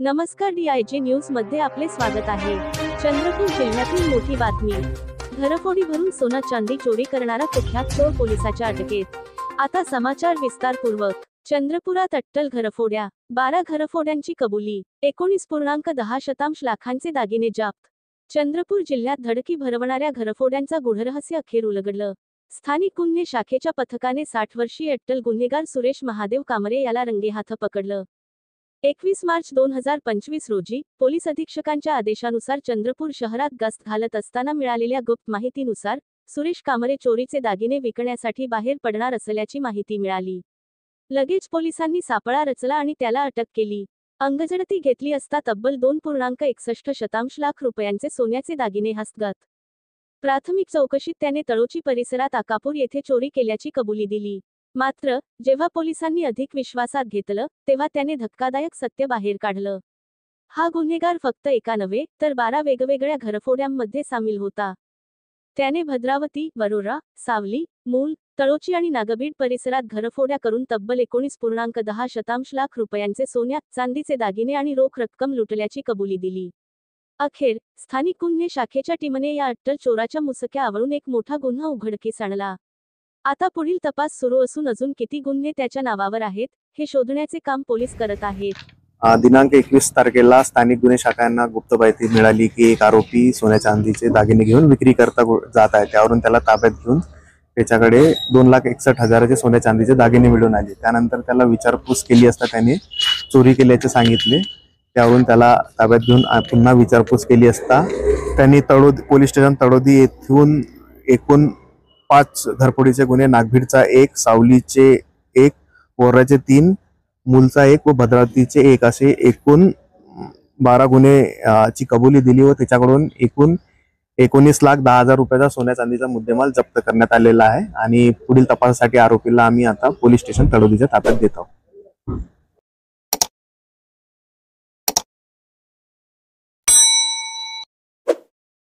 नमस्कार, DIG news मध्ये आपले स्वागत आहे। चंद्रपूर जिल्ह्यातील मोठी बातमी। घरफोडी भरून सोना चांदी चोरी करणारा कुख्यात चोर पोलिसाच्या अटकेत। आता समाचार विस्तारपूर्वक। चंद्रपुरात अट्टल घरफोड्या, 12 घरफोड्यांची कबुली, 19.10 लाखांचे दागिने जप्त। चंद्रपूर जिल्ह्यात धडकी भरवणाऱ्या घरफोड्यांचा गूढरहस्य अखेर उलगडलं। स्थानिक गुन्हे शाखेच्या पथकाने 60 वर्षीय अट्टल गुन्हेगार सुरेश महादेव कामरे याला रंगेहाथ पकडलं। 21 मार्च 2025 रोजी पोलीस अधीक्षकांच्या आदेशानुसार चंद्रपूर शहरात गस्त घालत असताना मिळालेल्या गुप्त माहितीनुसार सुरेश कामरे चोरीचे दागिने विकण्यासाठी बाहेर पडणार असल्याची माहिती मिळाली। लगेच पोलिसांनी सापळा रचला आणि त्याला अटक केली। अंगझडती घेतली असता तब्बल 2.61 लाख रुपयांचे सोन्याचे दागिने हस्तगत। प्राथमिक चौकशीत त्याने तळोची परिसरात आकापूर येथे चोरी केल्याची कबुली दिली। मात्र जेव्हा पोलिसांनी अधिक विश्वासात घेतलं तेव्हा त्याने धक्कादायक सत्य बाहेर काढलं। हा गुन्हेगार फक्त एका नव्हे तर 12 वेगवेगळ्या घरफोड्यांमध्ये सामील होता। त्याने भद्रावती, वरोरा, सावली, मूल, तळोची आणि नागबीड परिसरात घरफोड्या करून तब्बल 19.10 लाख रुपयांचे सोन्या चांदीचे दागिने आणि रोख रक्कम लुटल्याची कबुली दिली। अखेर स्थानिक गुन्हे शाखेच्या टीमने या अट्टल चोराच्या मुसक्या आवळून एक मोठा गुन्हा उघडकीस आणला। आता पुढील तपास सुरू असून अजून किती गुन्हे त्याच्या नावावर आहेत हे शोधण्याचे काम पोलीस करत आहेत। दिनांक 21 तारखेला स्थानिक गुन्हे शाखांना गुप्त माहिती मिळाली की एक आरोपी सोन्या चांदीचे दागिने घेऊन विक्री करता जात आहे। त्यावरून त्याला ताब्यात घेऊन त्याच्याकडे 2,61,000चे सोन्या चांदीचे दागिने मिळून आले। त्यानंतर त्याला विचारपूस केली असता त्याने चोरी केल्याचे सांगितले। त्यावरून त्याला ताब्यात घेऊन पुन्हा विचारपूस केली असता त्यांनी तळोद पोलीस स्टेशन तळोदी येथून एकूण 5 घरफोडीचे गुन्हे, नागभीडचा 1, सावलीचे 1, वरोराचे 3, मूलचा 1 व भद्रावतीचे 1 असे एकूण 12 गुन्हे ची कबुली दिली व त्याच्याकडून एकूण 19,10,000 रुपयाचा सोन्या चांदीचा मुद्देमाल जप्त करण्यात आलेला आहे। आणि पुढील तपासासाठी आरोपीला आम्ही आता पोलीस स्टेशन तळोदीच्या ताब्यात देत आहोत।